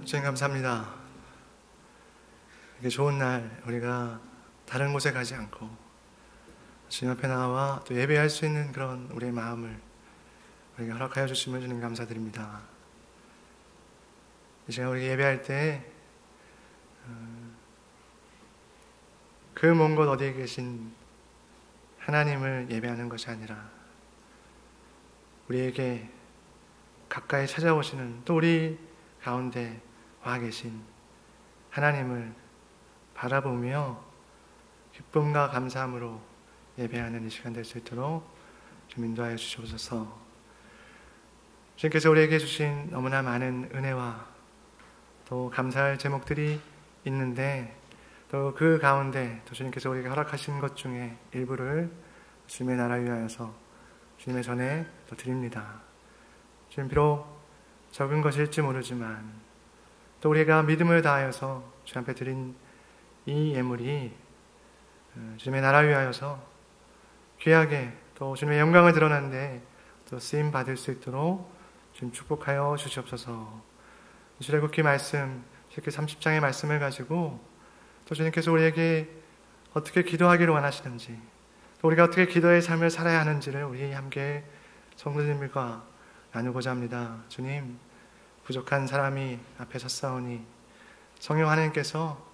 주님 감사합니다. 이렇게 좋은 날 우리가 다른 곳에 가지 않고 주님 앞에 나와 또 예배할 수 있는 그런 우리의 마음을 우리가 허락하여 주심을 주님 감사드립니다. 이 시간 우리 예배할 때 그 먼 곳 어디에 계신 하나님을 예배하는 것이 아니라 우리에게 가까이 찾아오시는 또 우리 가운데 와 계신 하나님을 바라보며 기쁨과 감사함으로 예배하는 이 시간 될 수 있도록 좀 인도하여 주시옵소서. 주님께서 우리에게 주신 너무나 많은 은혜와 또 감사할 제목들이 있는데 또 그 가운데 또 주님께서 우리에게 허락하신 것 중에 일부를 주님의 나라 위하여서 주님의 전에 또 드립니다. 주님, 비록 적은 것일지 모르지만 또 우리가 믿음을 다하여서 주님 앞에 드린 이 예물이 주님의 나라 위하여서 귀하게 또 주님의 영광을 드러나는데 또 쓰임 받을 수 있도록 주님 축복하여 주시옵소서. 출애굽기 말씀, 출애굽기 30장의 말씀을 가지고 또 주님께서 우리에게 어떻게 기도하기를 원하시는지 또 우리가 어떻게 기도의 삶을 살아야 하는지를 우리 함께 성도님들과 나누고자 합니다. 주님, 부족한 사람이 앞에 섰사오니 성령 하나님께서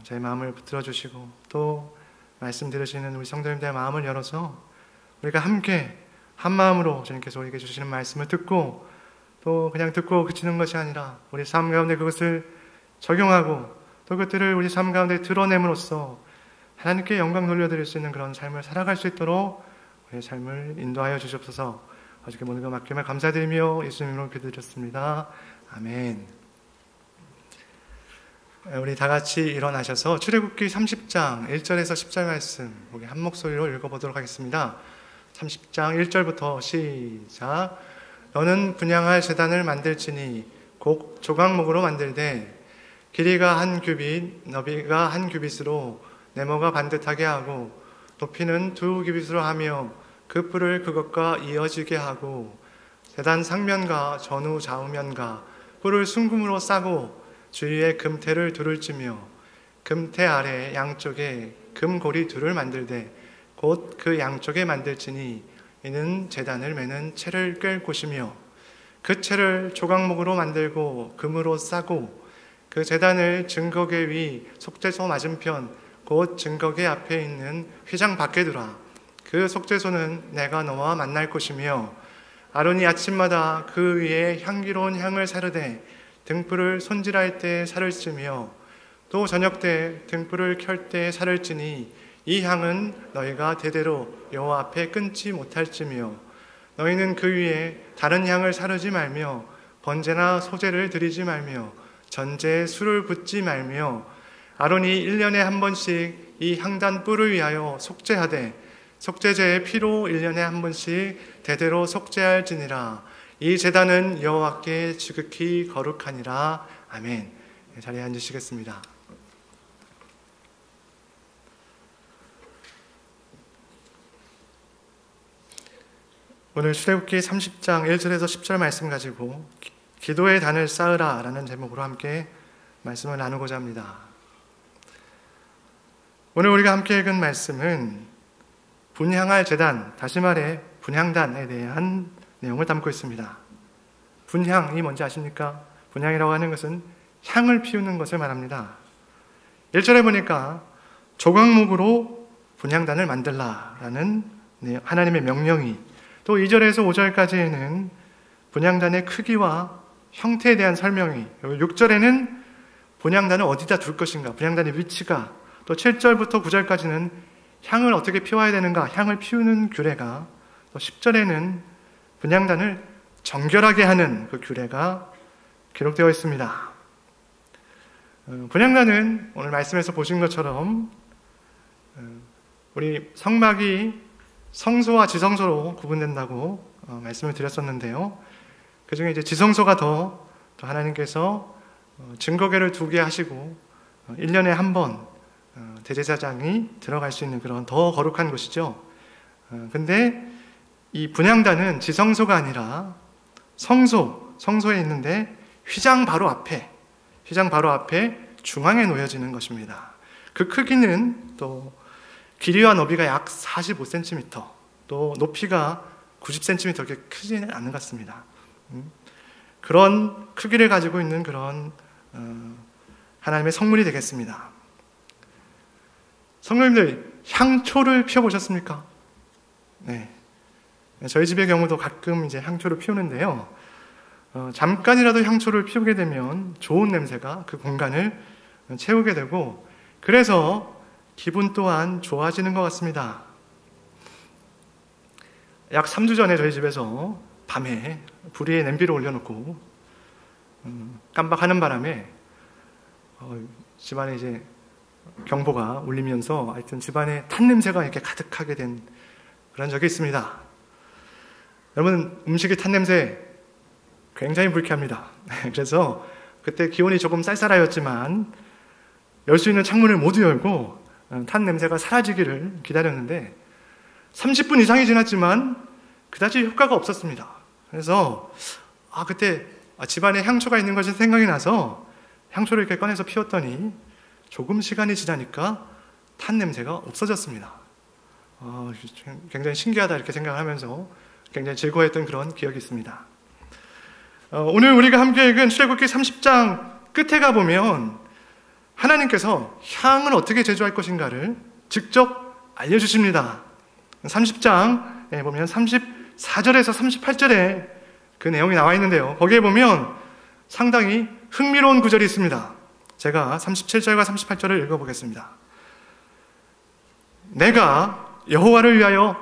제 마음을 붙들어 주시고 또 말씀 들으시는 우리 성도님들의 마음을 열어서 우리가 함께 한 마음으로 주님께서 우리에게 주시는 말씀을 듣고 또 그냥 듣고 그치는 것이 아니라 우리 삶 가운데 그것을 적용하고 또 그것들을 우리 삶 가운데 드러냄으로써 하나님께 영광 돌려드릴 수 있는 그런 삶을 살아갈 수 있도록 우리의 삶을 인도하여 주시옵소서. 어저께 모든 것 맡김을 감사드리며 예수님 이름으로 기도드렸습니다. 아멘. 우리 다 같이 일어나셔서 출애굽기 30장 1절에서 10절 말씀 우리 한 목소리로 읽어보도록 하겠습니다. 30장 1절부터 시작. 너는 분향할 제단을 만들지니 곡 조각목으로 만들되 길이가 한 규빗 너비가 한 규빗으로 네모가 반듯하게 하고 높이는 2규빗으로 하며 그 뿔을 그것과 이어지게 하고 제단 상면과 전후 좌우면과 뿔을 순금으로 싸고 주위에 금태를 둘을 찌며 금태 아래 양쪽에 금고리 둘을 만들되 곧 그 양쪽에 만들지니 이는 제단을 매는 채를 꿰 곳이며 그 채를 조각목으로 만들고 금으로 싸고 그 제단을 증거계 위 속죄소 맞은편 곧 증거계 앞에 있는 휘장 밖에 두라. 그 속죄소는 내가 너와 만날 곳이며 아론이 아침마다 그 위에 향기로운 향을 사르되 등불을 손질할 때 살을 찌며 또 저녁 때 등불을 켤 때 살을 찌니 이 향은 너희가 대대로 여호와 앞에 끊지 못할지며 너희는 그 위에 다른 향을 사르지 말며 번제나 소제를 드리지 말며 전제에 술을 붓지 말며 아론이 1년에 한 번씩 이 향단 뿔을 위하여 속죄하되 속죄제의 피로 1년에 한 번씩 대대로 속죄할지니라. 이 제단은 여호와께 지극히 거룩하니라. 아멘. 자리에 앉으시겠습니다. 오늘 출애굽기 30장 1절에서 10절 말씀 가지고 기도의 단을 쌓으라 라는 제목으로 함께 말씀을 나누고자 합니다. 오늘 우리가 함께 읽은 말씀은 분향할 제단, 다시 말해 분향단에 대한 내용을 담고 있습니다. 분향이 뭔지 아십니까? 분향이라고 하는 것은 향을 피우는 것을 말합니다. 1절에 보니까 조각목으로 분향단을 만들라라는 하나님의 명령이, 또 2절에서 5절까지에는 분향단의 크기와 형태에 대한 설명이, 6절에는 분향단을 어디다 둘 것인가, 분향단의 위치가, 또 7절부터 9절까지는 향을 어떻게 피워야 되는가, 향을 피우는 규례가, 또 10절에는 분향단을 정결하게 하는 그 규례가 기록되어 있습니다. 분향단은 오늘 말씀에서 보신 것처럼 우리 성막이 성소와 지성소로 구분된다고 말씀을 드렸었는데요. 그 중에 이제 지성소가 더 하나님께서 증거궤를 2개 하시고 1년에 한 번 대제사장이 들어갈 수 있는 그런 더 거룩한 곳이죠. 근데 이 분향단은 지성소가 아니라 성소에 있는데 휘장 바로 앞에 중앙에 놓여지는 것입니다. 그 크기는 또 길이와 너비가 약 45cm, 또 높이가 90cm 그렇게 크지는 않은 것 같습니다. 그런 크기를 가지고 있는 그런 하나님의 성물이 되겠습니다. 성도님들, 향초를 피워보셨습니까? 네. 저희 집의 경우도 가끔 이제 향초를 피우는데요. 잠깐이라도 향초를 피우게 되면 좋은 냄새가 그 공간을 채우게 되고, 그래서 기분 또한 좋아지는 것 같습니다. 약 3주 전에 저희 집에서 밤에 불 위에 냄비를 올려놓고 깜박하는 바람에 집안에 이제 경보가 울리면서 하여튼 집안에 탄 냄새가 이렇게 가득하게 된 그런 적이 있습니다. 여러분, 음식의 탄 냄새 굉장히 불쾌합니다. 그래서 그때 기온이 조금 쌀쌀하였지만 열 수 있는 창문을 모두 열고 탄 냄새가 사라지기를 기다렸는데 30분 이상이 지났지만 그다지 효과가 없었습니다. 그래서 그때 집안에 향초가 있는 것이 생각이 나서 향초를 이렇게 꺼내서 피웠더니 조금 시간이 지나니까 탄 냄새가 없어졌습니다. 굉장히 신기하다 이렇게 생각하면서 굉장히 즐거워했던 그런 기억이 있습니다. 오늘 우리가 함께 읽은 출애굽기 30장 끝에 가보면 하나님께서 향을 어떻게 제조할 것인가를 직접 알려주십니다. 30장에 보면 34절에서 38절에 그 내용이 나와 있는데요. 거기에 보면 상당히 흥미로운 구절이 있습니다. 제가 37절과 38절을 읽어보겠습니다. 내가 여호와를 위하여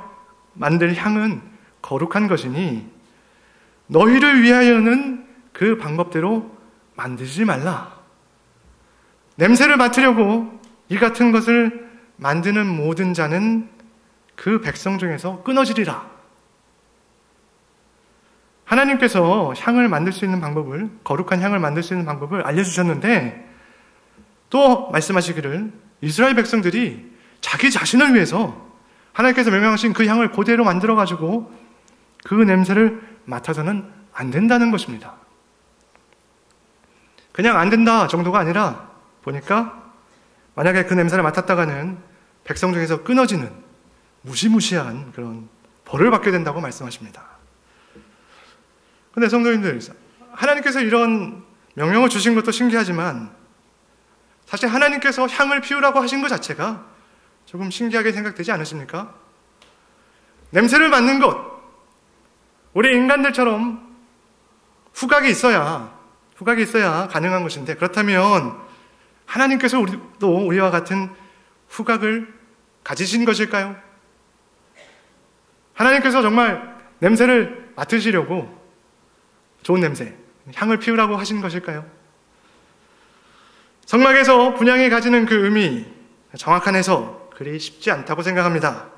만들 향은 거룩한 것이니 너희를 위하여는 그 방법대로 만들지 말라. 냄새를 맡으려고 이 같은 것을 만드는 모든 자는 그 백성 중에서 끊어지리라. 하나님께서 향을 만들 수 있는 방법을, 거룩한 향을 만들 수 있는 방법을 알려주셨는데 또 말씀하시기를 이스라엘 백성들이 자기 자신을 위해서 하나님께서 명령하신 그 향을 그대로 만들어가지고 그 냄새를 맡아서는 안 된다는 것입니다. 그냥 안 된다 정도가 아니라 보니까 만약에 그 냄새를 맡았다가는 백성 중에서 끊어지는 무시무시한 그런 벌을 받게 된다고 말씀하십니다. 그런데 성도님들, 하나님께서 이런 명령을 주신 것도 신기하지만 사실 하나님께서 향을 피우라고 하신 것 자체가 조금 신기하게 생각되지 않으십니까? 냄새를 맡는 것, 우리 인간들처럼 후각이 있어야 가능한 것인데, 그렇다면 하나님께서 우리와 같은 후각을 가지신 것일까요? 하나님께서 정말 냄새를 맡으시려고 좋은 냄새, 향을 피우라고 하신 것일까요? 성막에서 분향이 가지는 그 의미, 정확한 해석, 그리 쉽지 않다고 생각합니다.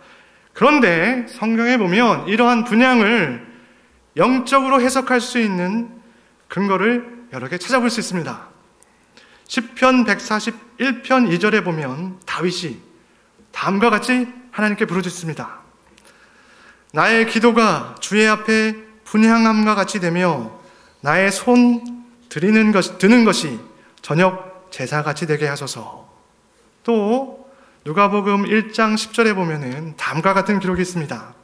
그런데 성경에 보면 이러한 분향을 영적으로 해석할 수 있는 근거를 여러 개 찾아볼 수 있습니다. 시편 141편 2절에 보면 다윗이 다음과 같이 하나님께 부르짖습니다. 나의 기도가 주의 앞에 분향함과 같이 되며 나의 손 드는 것이 저녁 제사같이 되게 하소서. 또 누가복음 1장 10절에 보면은 다음과 같은 기록이 있습니다.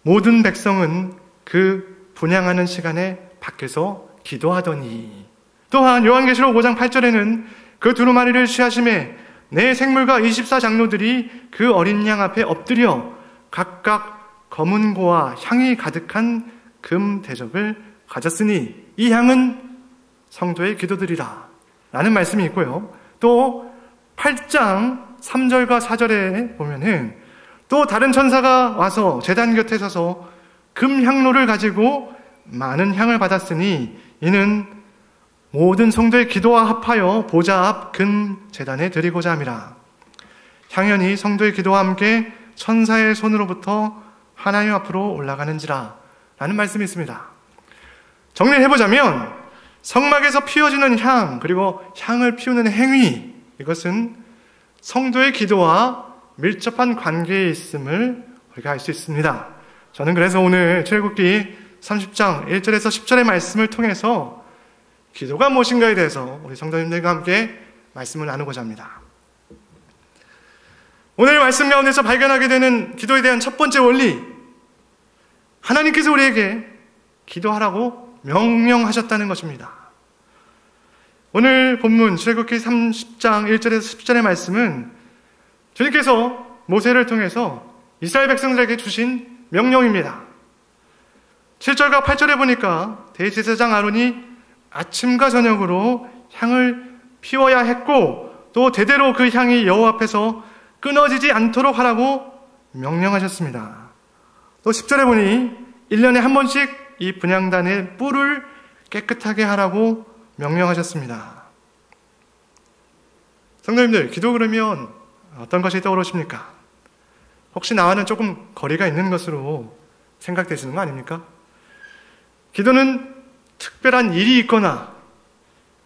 모든 백성은 그 분향하는 시간에 밖에서 기도하더니. 또한 요한계시록 5장 8절에는 그 두루마리를 취하심에 내 생물과 24장로들이 그 어린 양 앞에 엎드려 각각 검은 고와 향이 가득한 금 대접을 가졌으니 이 향은 성도의 기도들이라 라는 말씀이 있고요. 또 8장 3절과 4절에 보면은 또 다른 천사가 와서 제단 곁에 서서 금향로를 가지고 많은 향을 받았으니 이는 모든 성도의 기도와 합하여 보좌 앞 금 제단에 드리고자 함이라. 향연이 성도의 기도와 함께 천사의 손으로부터 하나님 앞으로 올라가는지라 라는 말씀이 있습니다. 정리를 해보자면 성막에서 피워지는 향, 그리고 향을 피우는 행위, 이것은 성도의 기도와 밀접한 관계에 있음을 우리가 알 수 있습니다. 저는 그래서 오늘 출애굽기 30장 1절에서 10절의 말씀을 통해서 기도가 무엇인가에 대해서 우리 성도님들과 함께 말씀을 나누고자 합니다. 오늘 말씀 가운데서 발견하게 되는 기도에 대한 첫 번째 원리, 하나님께서 우리에게 기도하라고 명령하셨다는 것입니다. 오늘 본문 출애굽기 30장 1절에서 10절의 말씀은 주님께서 모세를 통해서 이스라엘 백성들에게 주신 명령입니다. 7절과 8절에 보니까 대제사장 아론이 아침과 저녁으로 향을 피워야 했고 또 대대로 그 향이 여호와 앞에서 끊어지지 않도록 하라고 명령하셨습니다. 또 10절에 보니 1년에 한 번씩 이 분향단의 뿔을 깨끗하게 하라고 명령하셨습니다. 성도님들, 기도 그러면 어떤 것이 떠오르십니까? 혹시 나와는 조금 거리가 있는 것으로 생각되시는 거 아닙니까? 기도는 특별한 일이 있거나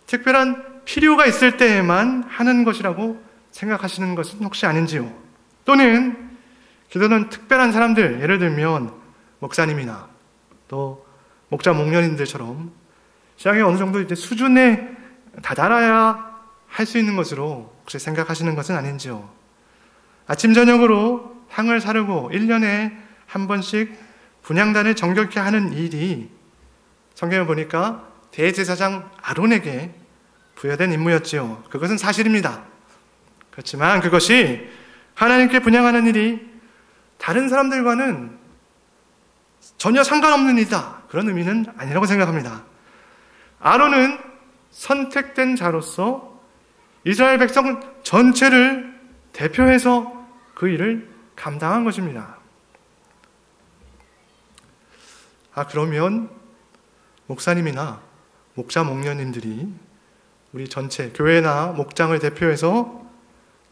특별한 필요가 있을 때에만 하는 것이라고 생각하시는 것은 혹시 아닌지요? 또는 기도는 특별한 사람들, 예를 들면 목사님이나 또 목자 목련인들처럼 신앙이 어느 정도 이제 수준에 다다라야 할 수 있는 것으로 혹시 생각하시는 것은 아닌지요? 아침 저녁으로 향을 사르고 1년에 한 번씩 분향단을 정결케 하는 일이 성경을 보니까 대제사장 아론에게 부여된 임무였지요. 그것은 사실입니다. 그렇지만 그것이 하나님께 분향하는 일이 다른 사람들과는 전혀 상관없는 일이다, 그런 의미는 아니라고 생각합니다. 아론은 선택된 자로서 이스라엘 백성 전체를 대표해서 그 일을 감당한 것입니다. 그러면 목사님이나 목자 목련님들이 우리 전체 교회나 목장을 대표해서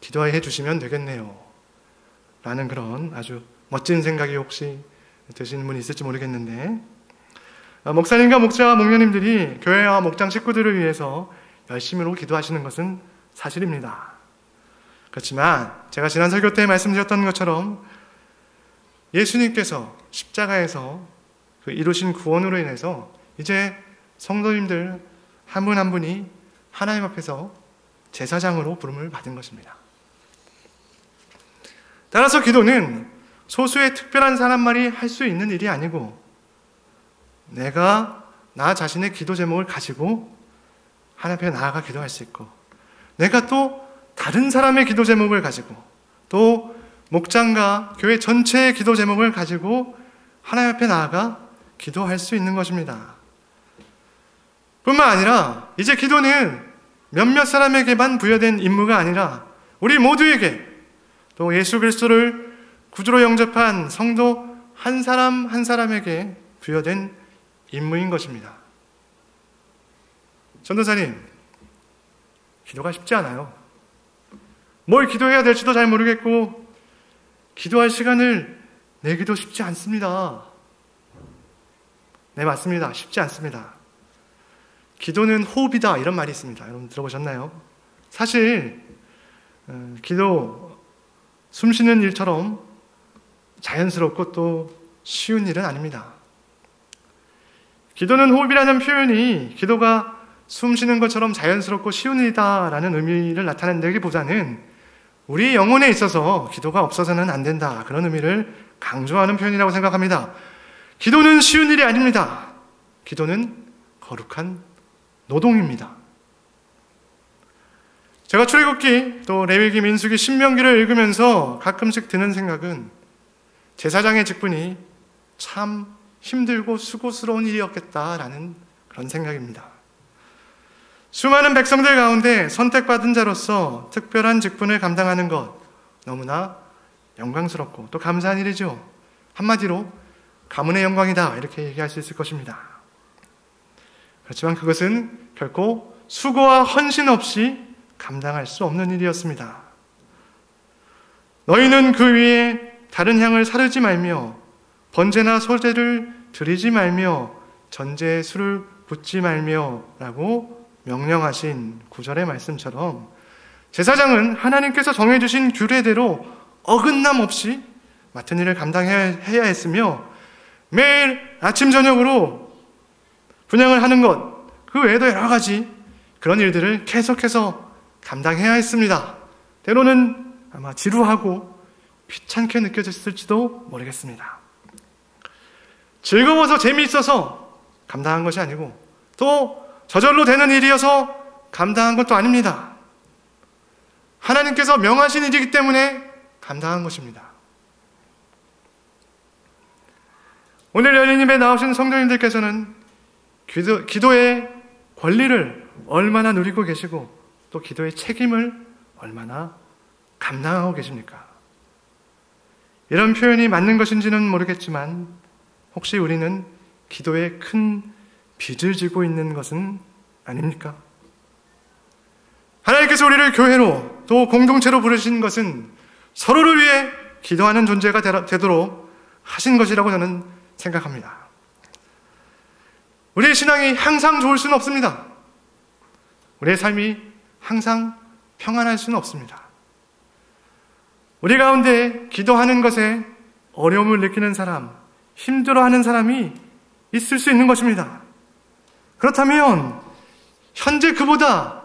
기도해 주시면 되겠네요, 라는 그런 아주 멋진 생각이 혹시 드시는 분이 있을지 모르겠는데, 목사님과 목자 목련님들이 교회와 목장 식구들을 위해서 열심히로 기도하시는 것은 사실입니다. 그렇지만 제가 지난 설교 때 말씀드렸던 것처럼 예수님께서 십자가에서 그 이루신 구원으로 인해서 이제 성도님들 한 분 한 분이 하나님 앞에서 제사장으로 부름을 받은 것입니다. 따라서 기도는 소수의 특별한 사람만이 할 수 있는 일이 아니고, 내가 나 자신의 기도 제목을 가지고 하나님 앞에 나아가 기도할 수 있고, 내가 또 다른 사람의 기도 제목을 가지고, 또 목장과 교회 전체의 기도 제목을 가지고 하나님 앞에 나아가 기도할 수 있는 것입니다. 뿐만 아니라 이제 기도는 몇몇 사람에게만 부여된 임무가 아니라 우리 모두에게, 또 예수 그리스도를 구주로 영접한 성도 한 사람 한 사람에게 부여된 임무인 것입니다. 전도사님, 기도가 쉽지 않아요. 뭘 기도해야 될지도 잘 모르겠고 기도할 시간을 내기도 쉽지 않습니다. 네, 맞습니다. 쉽지 않습니다. 기도는 호흡이다, 이런 말이 있습니다. 여러분 들어보셨나요? 사실 기도, 숨 쉬는 일처럼 자연스럽고 또 쉬운 일은 아닙니다. 기도는 호흡이라는 표현이 기도가 숨 쉬는 것처럼 자연스럽고 쉬운 일이다라는 의미를 나타낸다기보다는 우리 영혼에 있어서 기도가 없어서는 안 된다, 그런 의미를 강조하는 표현이라고 생각합니다. 기도는 쉬운 일이 아닙니다. 기도는 거룩한 노동입니다. 제가 출애굽기, 또 레위기, 민수기, 신명기를 읽으면서 가끔씩 드는 생각은 제사장의 직분이 참 힘들고 수고스러운 일이었겠다라는 그런 생각입니다. 수많은 백성들 가운데 선택받은 자로서 특별한 직분을 감당하는 것, 너무나 영광스럽고 또 감사한 일이죠. 한마디로 가문의 영광이다, 이렇게 얘기할 수 있을 것입니다. 그렇지만 그것은 결코 수고와 헌신 없이 감당할 수 없는 일이었습니다. 너희는 그 위에 다른 향을 사르지 말며 번제나 소제를 드리지 말며 전제에 술을 붓지 말며 라고 명령하신 9절의 말씀처럼 제사장은 하나님께서 정해주신 규례대로 어긋남 없이 맡은 일을 감당해야 했으며, 매일 아침 저녁으로 분양을 하는 것, 그 외에도 여러 가지 그런 일들을 계속해서 감당해야 했습니다. 때로는 아마 지루하고 귀찮게 느껴졌을지도 모르겠습니다. 즐거워서 재미있어서 감당한 것이 아니고 또 저절로 되는 일이어서 감당한 것도 아닙니다. 하나님께서 명하신 일이기 때문에 감당한 것입니다. 오늘 열린예배에 나오신 성도님들께서는 기도의 권리를 얼마나 누리고 계시고 또 기도의 책임을 얼마나 감당하고 계십니까? 이런 표현이 맞는 것인지는 모르겠지만 혹시 우리는 기도에 큰 빚을 지고 있는 것은 아닙니까? 하나님께서 우리를 교회로 또 공동체로 부르신 것은 서로를 위해 기도하는 존재가 되도록 하신 것이라고 저는 생각합니다. 우리의 신앙이 항상 좋을 수는 없습니다. 우리의 삶이 항상 평안할 수는 없습니다. 우리 가운데 기도하는 것에 어려움을 느끼는 사람, 힘들어하는 사람이 있을 수 있는 것입니다. 그렇다면 현재 그보다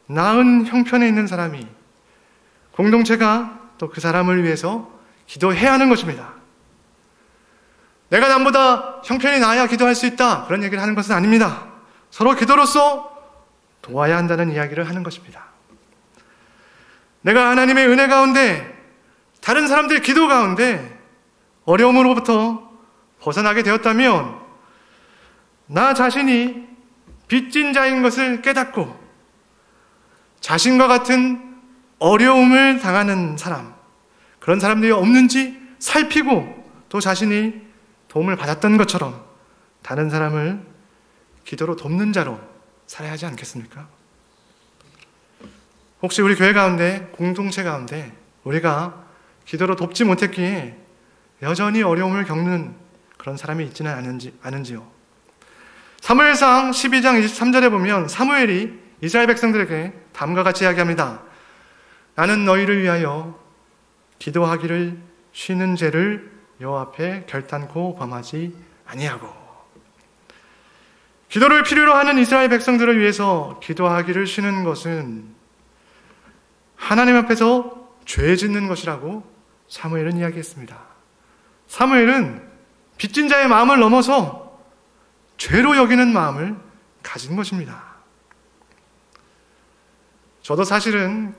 나은 형편에 있는 사람이 공동체가 또 그 사람을 위해서 기도해야 하는 것입니다. 내가 남보다 형편이 나아야 기도할 수 있다, 그런 얘기를 하는 것은 아닙니다. 서로 기도로서 도와야 한다는 이야기를 하는 것입니다. 내가 하나님의 은혜 가운데 다른 사람들의 기도 가운데 어려움으로부터 벗어나게 되었다면 나 자신이 빚진 자인 것을 깨닫고 자신과 같은 어려움을 당하는 사람, 그런 사람들이 없는지 살피고 또 자신이 도움을 받았던 것처럼 다른 사람을 기도로 돕는 자로 살아야 하지 않겠습니까? 혹시 우리 교회 가운데, 공동체 가운데 우리가 기도로 돕지 못했기에 여전히 어려움을 겪는 그런 사람이 있지는 않은지요? 사무엘상 12장 23절에 보면 사무엘이 이스라엘 백성들에게 다음과 같이 이야기합니다. 나는 너희를 위하여 기도하기를 쉬는 죄를 여호와 앞에 결단코 범하지 아니하고. 기도를 필요로 하는 이스라엘 백성들을 위해서 기도하기를 쉬는 것은 하나님 앞에서 죄 짓는 것이라고 사무엘은 이야기했습니다. 사무엘은 빚진 자의 마음을 넘어서 죄로 여기는 마음을 가진 것입니다. 저도 사실은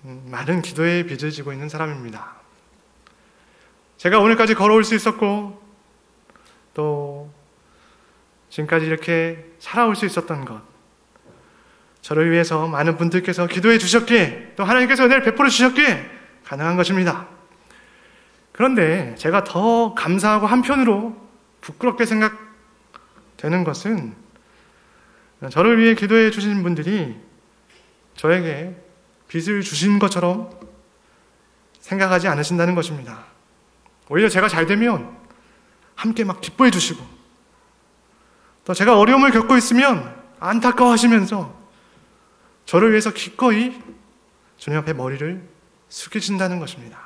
많은 기도의 빚을 지고 있는 사람입니다. 제가 오늘까지 걸어올 수 있었고 또 지금까지 이렇게 살아올 수 있었던 것, 저를 위해서 많은 분들께서 기도해 주셨기에 또 하나님께서 은혜를 베풀어 주셨기에 가능한 것입니다. 그런데 제가 더 감사하고 한편으로 부끄럽게 생각되는 것은 저를 위해 기도해 주신 분들이 저에게 빚을 주신 것처럼 생각하지 않으신다는 것입니다. 오히려 제가 잘 되면 함께 막 기뻐해 주시고 또 제가 어려움을 겪고 있으면 안타까워하시면서 저를 위해서 기꺼이 주님 앞에 머리를 숙이신다는 것입니다.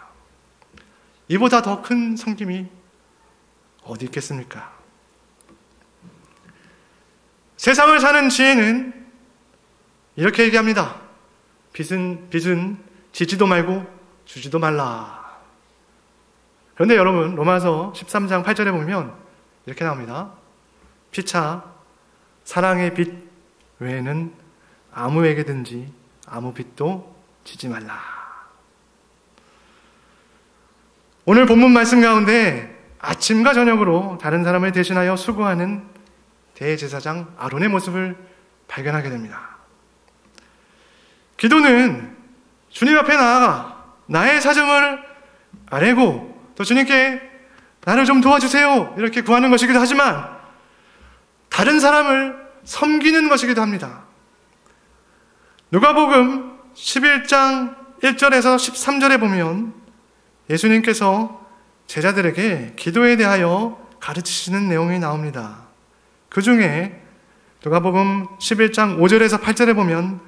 이보다 더 큰 섬김이 어디 있겠습니까? 세상을 사는 지혜는 이렇게 얘기합니다. 빚은 지지도 말고 주지도 말라. 그런데 여러분, 로마서 13장 8절에 보면 이렇게 나옵니다. 피차 사랑의 빚 외에는 아무에게든지 아무 빚도 지지 말라. 오늘 본문 말씀 가운데 아침과 저녁으로 다른 사람을 대신하여 수고하는 대제사장 아론의 모습을 발견하게 됩니다. 기도는 주님 앞에 나아가 나의 사정을 아뢰고 또 주님께 나를 좀 도와주세요 이렇게 구하는 것이기도 하지만 다른 사람을 섬기는 것이기도 합니다. 누가복음 11장 1절에서 13절에 보면 예수님께서 제자들에게 기도에 대하여 가르치시는 내용이 나옵니다. 그 중에 누가복음 11장 5절에서 8절에 보면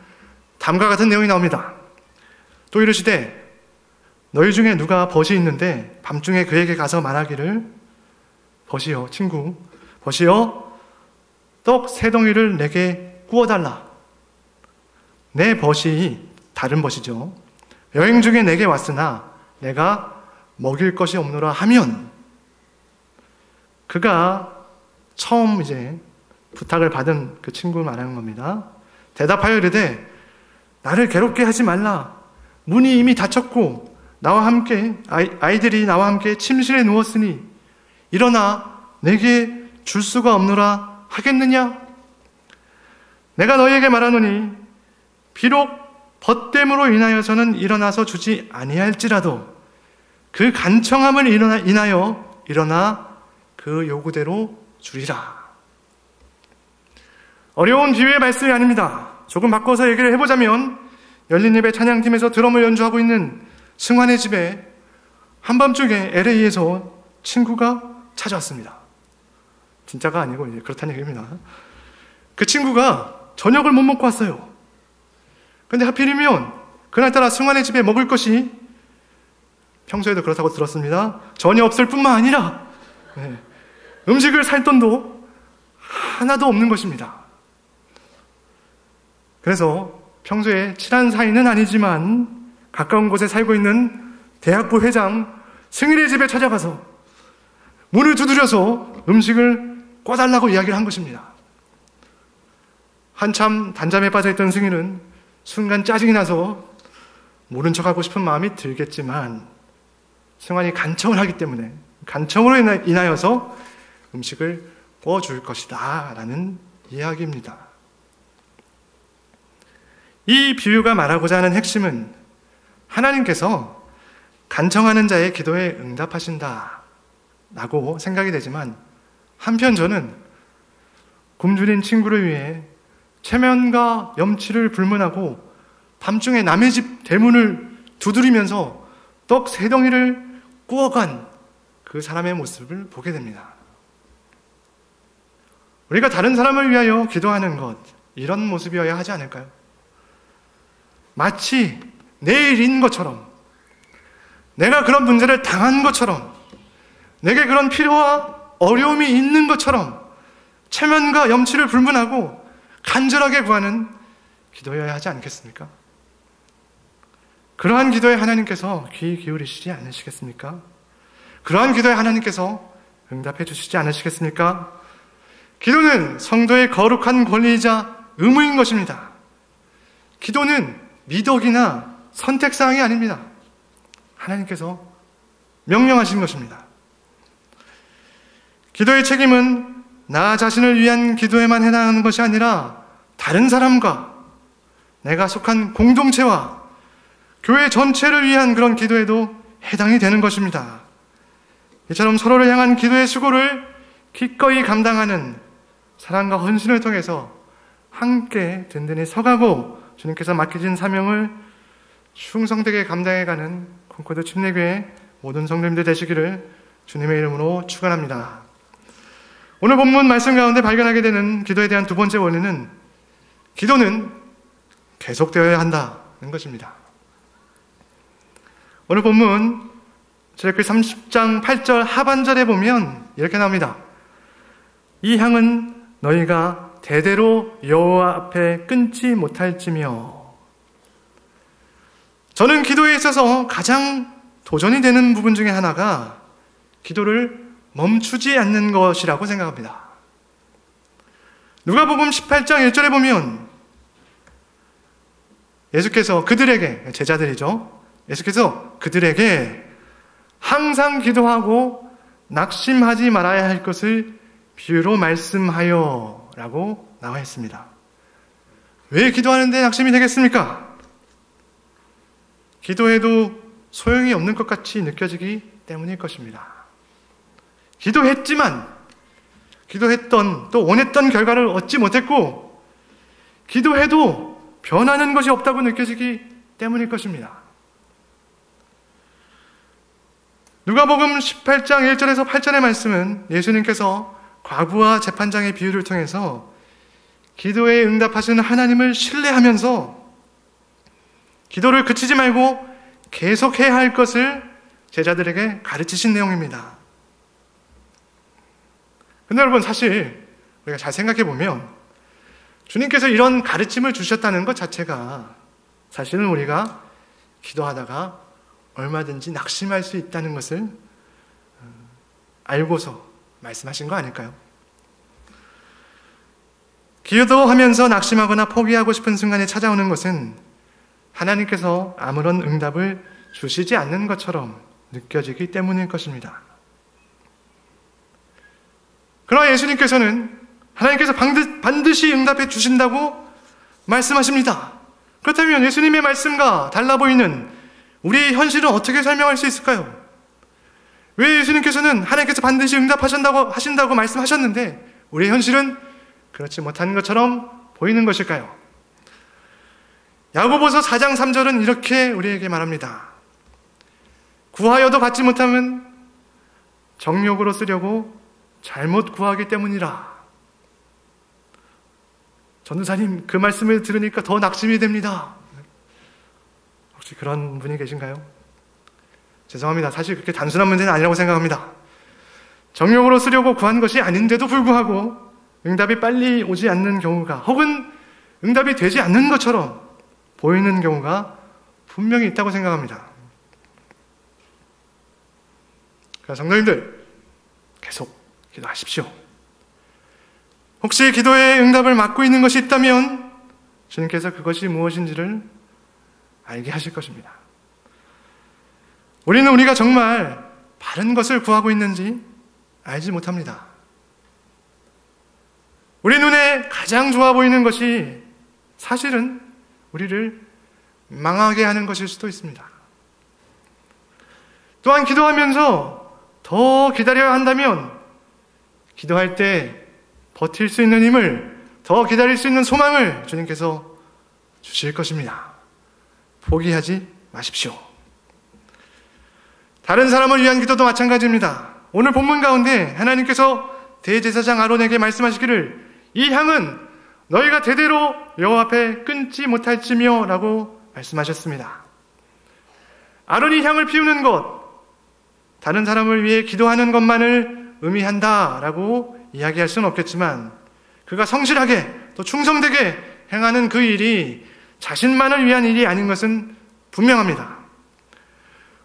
다음과 같은 내용이 나옵니다. 또 이르시되 너희 중에 누가 벗이 있는데 밤중에 그에게 가서 말하기를 벗이여, 친구, 벗이여, 떡 3덩이를 내게 구워달라. 내 벗이 다른 벗이죠. 여행 중에 내게 왔으나 내가 먹일 것이 없노라 하면, 그가 처음 이제 부탁을 받은 그 친구를 말하는 겁니다. 대답하여 이르되 나를 괴롭게 하지 말라. 문이 이미 닫혔고 나와 함께 아이들이 나와 함께 침실에 누웠으니 일어나 내게 줄 수가 없노라 하겠느냐? 내가 너희에게 말하노니 비록 벗됨으로 인하여서는 일어나서 주지 아니할지라도 그 간청함을 인하여 일어나 그 요구대로 주리라. 어려운 비유의 말씀이 아닙니다. 조금 바꿔서 얘기를 해보자면, 열린 예배 찬양팀에서 드럼을 연주하고 있는 승환의 집에 한밤중에 LA에서 친구가 찾아왔습니다. 진짜가 아니고 이제 그렇다는 얘기입니다. 그 친구가 저녁을 못 먹고 왔어요. 근데 하필이면 그날따라 승환의 집에 먹을 것이, 평소에도 그렇다고 들었습니다, 전혀 없을 뿐만 아니라 음식을 살 돈도 하나도 없는 것입니다. 그래서 평소에 친한 사이는 아니지만 가까운 곳에 살고 있는 대학부 회장 승일의 집에 찾아가서 문을 두드려서 음식을 꿔달라고 이야기를 한 것입니다. 한참 단잠에 빠져있던 승일은 순간 짜증이 나서 모른 척하고 싶은 마음이 들겠지만 승환이 간청을 하기 때문에, 간청으로 인하여서 음식을 꿔줄 것이다 라는 이야기입니다. 이 비유가 말하고자 하는 핵심은 하나님께서 간청하는 자의 기도에 응답하신다 라고 생각이 되지만, 한편 저는 굶주린 친구를 위해 체면과 염치를 불문하고 밤중에 남의 집 대문을 두드리면서 떡 3덩이를 구워간 그 사람의 모습을 보게 됩니다. 우리가 다른 사람을 위하여 기도하는 것, 이런 모습이어야 하지 않을까요? 마치 내 일인 것처럼, 내가 그런 문제를 당한 것처럼, 내게 그런 필요와 어려움이 있는 것처럼 체면과 염치를 불문하고 간절하게 구하는 기도여야 하지 않겠습니까? 그러한 기도에 하나님께서 귀 기울이시지 않으시겠습니까? 그러한 기도에 하나님께서 응답해 주시지 않으시겠습니까? 기도는 성도의 거룩한 권리이자 의무인 것입니다. 기도는 미덕이나 선택사항이 아닙니다. 하나님께서 명령하신 것입니다. 기도의 책임은 나 자신을 위한 기도에만 해당하는 것이 아니라 다른 사람과 내가 속한 공동체와 교회 전체를 위한 그런 기도에도 해당이 되는 것입니다. 이처럼 서로를 향한 기도의 수고를 기꺼이 감당하는 사랑과 헌신을 통해서 함께 든든히 서가고 주님께서 맡기신 사명을 충성되게 감당해가는 콘코드 침례교회 모든 성도님들 되시기를 주님의 이름으로 축원합니다. 오늘 본문 말씀 가운데 발견하게 되는 기도에 대한 두 번째 원리는, 기도는 계속되어야 한다는 것입니다. 오늘 본문 출애굽기 30장 8절 하반절에 보면 이렇게 나옵니다. 이 향은 너희가 대대로 여호와 앞에 끊지 못할지며. 저는 기도에 있어서 가장 도전이 되는 부분 중에 하나가 기도를 멈추지 않는 것이라고 생각합니다. 누가복음 18장 1절에 보면 예수께서 그들에게, 제자들이죠, 예수께서 그들에게 항상 기도하고 낙심하지 말아야 할 것을 비유로 말씀하여 라고 나와 있습니다. 왜 기도하는데 낙심이 되겠습니까? 기도해도 소용이 없는 것 같이 느껴지기 때문일 것입니다. 기도했지만, 기도했던 또 원했던 결과를 얻지 못했고, 기도해도 변하는 것이 없다고 느껴지기 때문일 것입니다. 누가복음 18장 1절에서 8절의 말씀은 예수님께서 과부와 재판장의 비유를 통해서 기도에 응답하시는 하나님을 신뢰하면서 기도를 그치지 말고 계속해야 할 것을 제자들에게 가르치신 내용입니다. 근데 여러분, 사실 우리가 잘 생각해 보면 주님께서 이런 가르침을 주셨다는 것 자체가 사실은 우리가 기도하다가 얼마든지 낙심할 수 있다는 것을 알고서 말씀하신 거 아닐까요? 기도하면서 낙심하거나 포기하고 싶은 순간에 찾아오는 것은 하나님께서 아무런 응답을 주시지 않는 것처럼 느껴지기 때문일 것입니다. 그러나 예수님께서는 하나님께서 반드시 응답해 주신다고 말씀하십니다. 그렇다면 예수님의 말씀과 달라 보이는 우리의 현실은 어떻게 설명할 수 있을까요? 왜 예수님께서는 하나님께서 반드시 응답하신다고 말씀하셨는데 우리의 현실은 그렇지 못한 것처럼 보이는 것일까요? 야고보서 4장 3절은 이렇게 우리에게 말합니다. 구하여도 받지 못하면 정욕으로 쓰려고 잘못 구하기 때문이라. 전도사님, 그 말씀을 들으니까 더 낙심이 됩니다. 혹시 그런 분이 계신가요? 죄송합니다. 사실 그렇게 단순한 문제는 아니라고 생각합니다. 정욕으로 쓰려고 구한 것이 아닌데도 불구하고 응답이 빨리 오지 않는 경우가, 혹은 응답이 되지 않는 것처럼 보이는 경우가 분명히 있다고 생각합니다. 그래서 성도님들, 계속 기도하십시오. 혹시 기도의 응답을 막고 있는 것이 있다면 주님께서 그것이 무엇인지를 알게 하실 것입니다. 우리는 우리가 정말 바른 것을 구하고 있는지 알지 못합니다. 우리 눈에 가장 좋아 보이는 것이 사실은 우리를 망하게 하는 것일 수도 있습니다. 또한 기도하면서 더 기다려야 한다면 기도할 때 버틸 수 있는 힘을, 더 기다릴 수 있는 소망을 주님께서 주실 것입니다. 포기하지 마십시오. 다른 사람을 위한 기도도 마찬가지입니다. 오늘 본문 가운데 하나님께서 대제사장 아론에게 말씀하시기를 이 향은 너희가 대대로 여호와 앞에 끊지 못할지며 라고 말씀하셨습니다. 아론이 향을 피우는 것, 다른 사람을 위해 기도하는 것만을 의미한다 라고 이야기할 수는 없겠지만 그가 성실하게 또 충성되게 행하는 그 일이 자신만을 위한 일이 아닌 것은 분명합니다.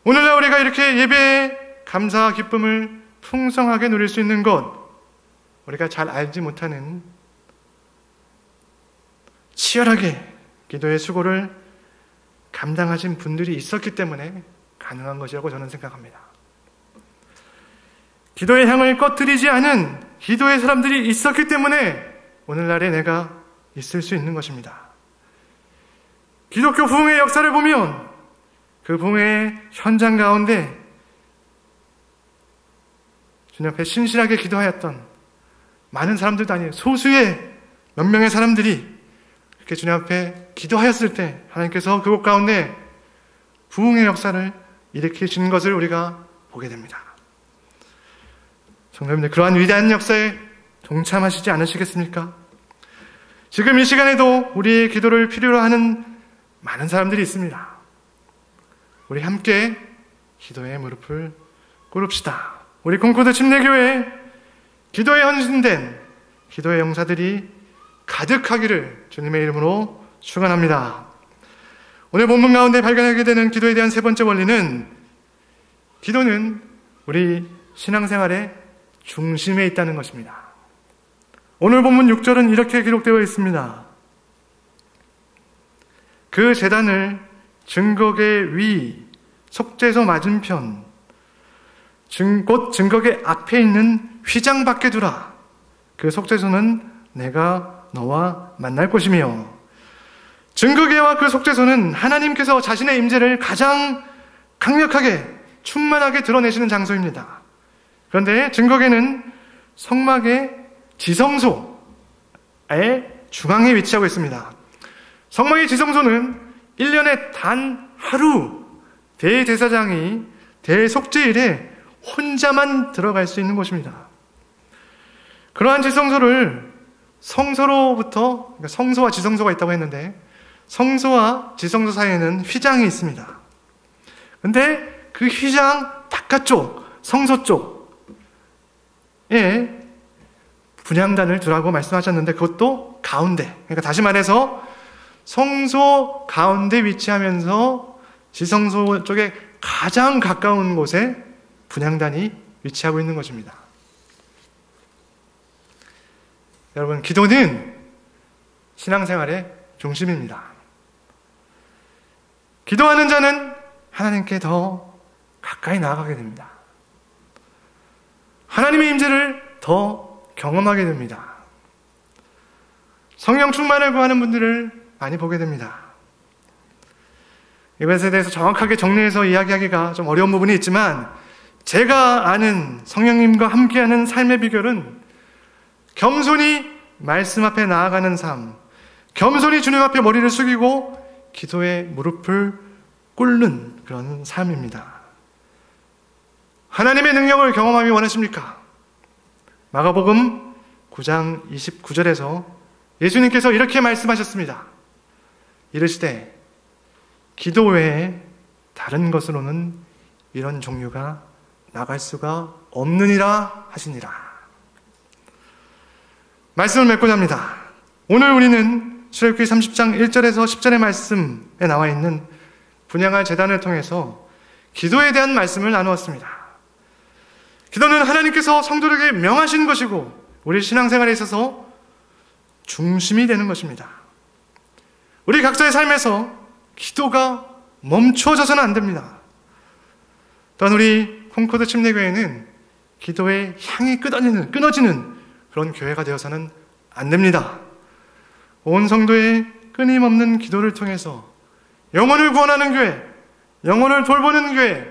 오늘날 우리가 이렇게 예배의 감사와 기쁨을 풍성하게 누릴 수 있는 것, 우리가 잘 알지 못하는 치열하게 기도의 수고를 감당하신 분들이 있었기 때문에 가능한 것이라고 저는 생각합니다. 기도의 향을 꺼뜨리지 않은 기도의 사람들이 있었기 때문에 오늘날에 내가 있을 수 있는 것입니다. 기독교 부흥의 역사를 보면 그 부흥의 현장 가운데 주님 앞에 신실하게 기도하였던 많은 사람들도 아니에요. 소수의 몇 명의 사람들이 이렇게 주님 앞에 기도하였을 때 하나님께서 그곳 가운데 부흥의 역사를 일으키신 것을 우리가 보게 됩니다. 성도님들, 그러한 위대한 역사에 동참하시지 않으시겠습니까? 지금 이 시간에도 우리의 기도를 필요로 하는 많은 사람들이 있습니다. 우리 함께 기도의 무릎을 꿇읍시다. 우리 콩코드 침례교회 기도에 헌신된 기도의 용사들이 가득하기를 주님의 이름으로 축원합니다. 오늘 본문 가운데 발견하게 되는 기도에 대한 세 번째 원리는, 기도는 우리 신앙생활의 중심에 있다는 것입니다. 오늘 본문 6절은 이렇게 기록되어 있습니다. 그 제단을 증거계 위 속죄소 맞은편 곧 증거계 앞에 있는 휘장 밖에 두라. 그 속죄소는 내가 너와 만날 곳이며, 증거계와 그 속죄소는 하나님께서 자신의 임재를 가장 강력하게 충만하게 드러내시는 장소입니다. 그런데 증거계는 성막의 지성소의 중앙에 위치하고 있습니다. 성막의 지성소는 1년에 단 하루 대제사장이 대속죄일에 혼자만 들어갈 수 있는 곳입니다. 그러한 지성소를 성소로부터, 그러니까 성소와 지성소가 있다고 했는데 성소와 지성소 사이에는 휘장이 있습니다. 그런데 그 휘장 바깥쪽, 성소 쪽에 분향단을 두라고 말씀하셨는데 그것도 가운데, 그러니까 다시 말해서 성소 가운데 위치하면서 지성소 쪽에 가장 가까운 곳에 분향단이 위치하고 있는 것입니다. 여러분, 기도는 신앙생활의 중심입니다. 기도하는 자는 하나님께 더 가까이 나아가게 됩니다. 하나님의 임재를 더 경험하게 됩니다. 성령 충만을 구하는 분들을 많이 보게 됩니다. 이것에 대해서 정확하게 정리해서 이야기하기가 좀 어려운 부분이 있지만, 제가 아는 성령님과 함께하는 삶의 비결은 겸손히 말씀 앞에 나아가는 삶, 겸손히 주님 앞에 머리를 숙이고 기도에 무릎을 꿇는 그런 삶입니다. 하나님의 능력을 경험하기 원하십니까? 마가복음 9장 29절에서 예수님께서 이렇게 말씀하셨습니다. 이르시되 기도 외에 다른 것으로는 이런 종류가 나갈 수가 없느니라 하시니라. 말씀을 맺고자 합니다. 오늘 우리는 출애굽기 30장 1절에서 10절의 말씀에 나와 있는 분향할 제단을 통해서 기도에 대한 말씀을 나누었습니다. 기도는 하나님께서 성도에게 명하신 것이고 우리 신앙생활에 있어서 중심이 되는 것입니다. 우리 각자의 삶에서 기도가 멈춰져서는 안 됩니다. 또한 우리 콩코드 침례교회는 기도의 향이 끊어지는 그런 교회가 되어서는 안 됩니다. 온 성도의 끊임없는 기도를 통해서 영혼을 구원하는 교회, 영혼을 돌보는 교회,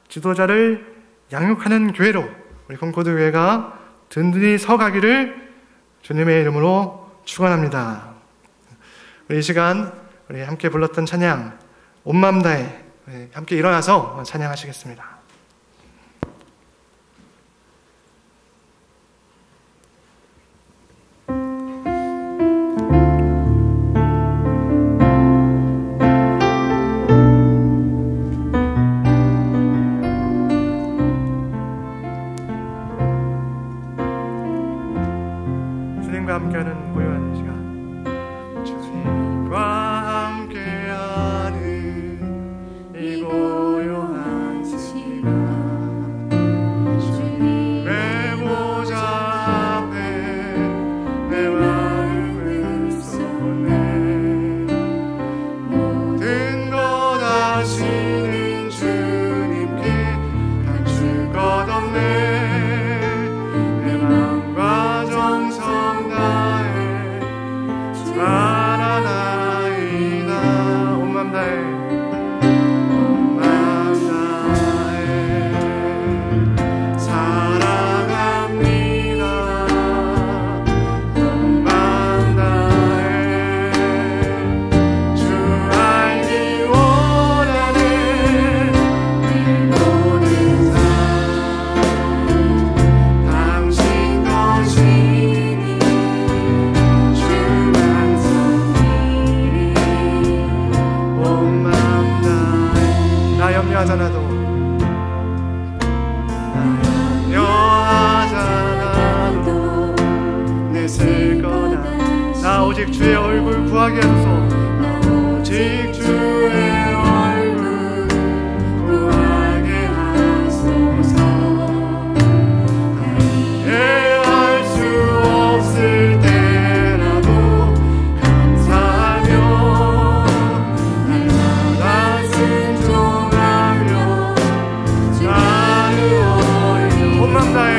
지도자를 양육하는 교회로 우리 콩코드 교회가 든든히 서가기를 주님의 이름으로 축원합니다. 우리 이 시간 우리 함께 불렀던 찬양 온 마음 다해 함께 일어나서 찬양하시겠습니다. 주님과 함께하는 고요한 시간, 주님과 함께하는 이 고요한 시간, 주님의 보좌 앞에 내 마음을 쏟네. 모든 것 아시는 주님께 감출 것 없네. 내 마음과 정성 다해 바라나이다. 온 맘 다해, 온 맘 다해 사랑합니다. 온 맘 다해 주 알기 원하네. 내 모든 삶 당신 것이니 주만 섬기리. 온 맘 다해 나 염려하잖아도 내 쓸 거다. 나 오직 주의 얼굴 구하게 하소서. 나 오직 주의 얼굴 구하게 하소서. 이해할 수 없을 때라도 감사하며 날마다 순종하며 나를 온 맘 다해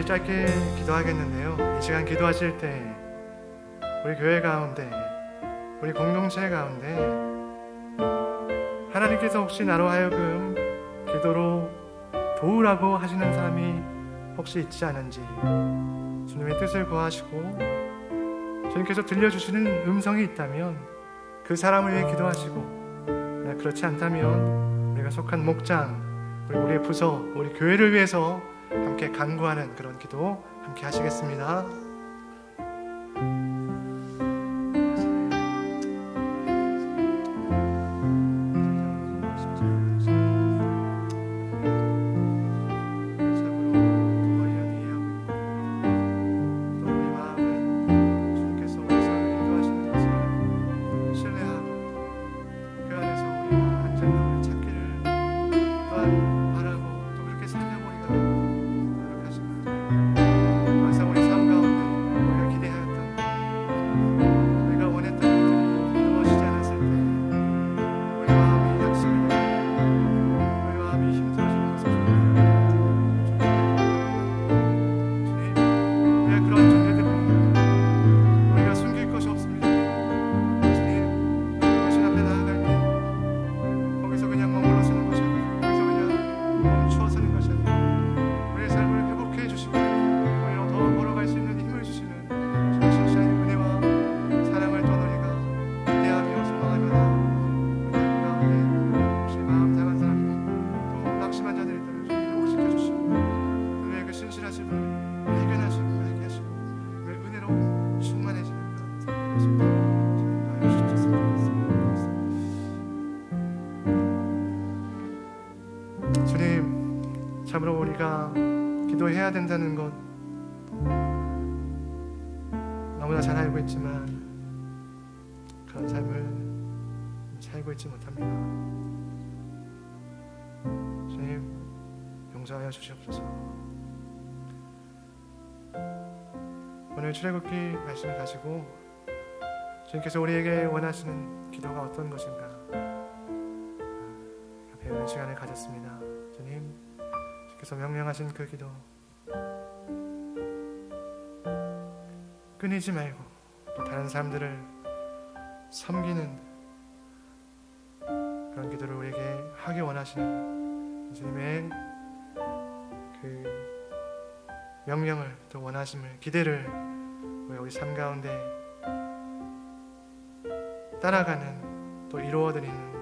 짧게 기도하겠는데요. 이 시간 기도하실 때 우리 교회 가운데, 우리 공동체 가운데 하나님께서 혹시 나로 하여금 기도로 도우라고 하시는 사람이 혹시 있지 않은지 주님의 뜻을 구하시고 주님께서 들려주시는 음성이 있다면 그 사람을 위해 기도하시고, 그렇지 않다면 우리가 속한 목장, 우리의 부서, 우리 교회를 위해서 함께 간구하는 그런 기도 함께 하시겠습니다. 주님, 참으로 우리가 기도해야 된다는 것 너무나 잘 알고 있지만 그런 삶을 살고 있지 못합니다. 주님, 용서하여 주시옵소서. 오늘 출애굽기 말씀을 가지고 주님께서 우리에게 원하시는 기도가 어떤 것인가 배우는 시간을 가졌습니다. 주님, 주께서 명령하신 그 기도 끊이지 말고 또 다른 사람들을 섬기는 그런 기도를 우리에게 하기 원하시는 주님의 그 명령을 또 원하심을 기대를 우리 삶 가운데 따라가는 또 이루어드리는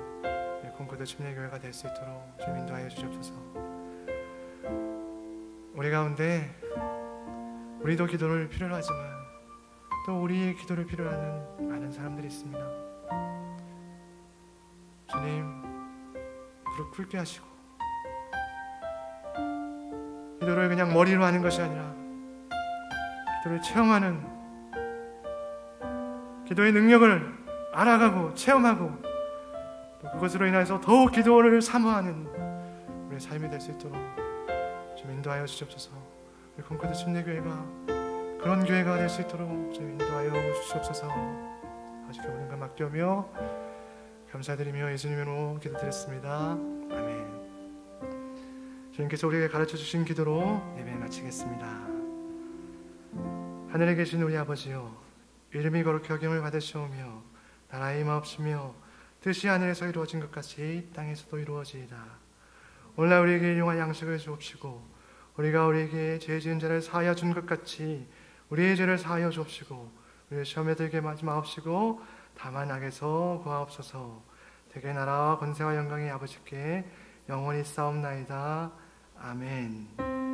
콩쿠드 침례교회가 될 수 있도록 주님 인도하여 주시옵소서. 우리 가운데 우리도 기도를 필요로 하지만 또 우리의 기도를 필요로 하는 많은 사람들이 있습니다. 주님, 무릎 꿇게 하시고 기도를 그냥 머리로 하는 것이 아니라 기도를 체험하는, 기도의 능력을 알아가고 체험하고 또 그것으로 인해서 더욱 기도를 사모하는 우리의 삶이 될 수 있도록 좀 인도하여 주시옵소서. 우리 콩쿠드 침례교회가 그런 교회가 될 수 있도록 좀 인도하여 주시옵소서. 아직도 모든 것 맡겨오며 감사드리며 예수님으로 기도드렸습니다. 아멘. 주님께서 우리에게 가르쳐 주신 기도로 예배 마치겠습니다. 하늘에 계신 우리 아버지여, 이름이 거룩히 여김을 받으시오며 나라의 임하옵시며 뜻이 하늘에서 이루어진 것 같이 땅에서도 이루어지이다. 오늘날 우리에게 일용할 양식을 주옵시고 우리가 우리에게 죄 지은 자를 사하여 준 것 같이 우리의 죄를 사하여 주옵시고 우리를 시험에 들게 하지 마옵시고 다만 악에서 구하옵소서. 대개 나라와 권세와 영광이 아버지께 영원히 싸움나이다. 아멘.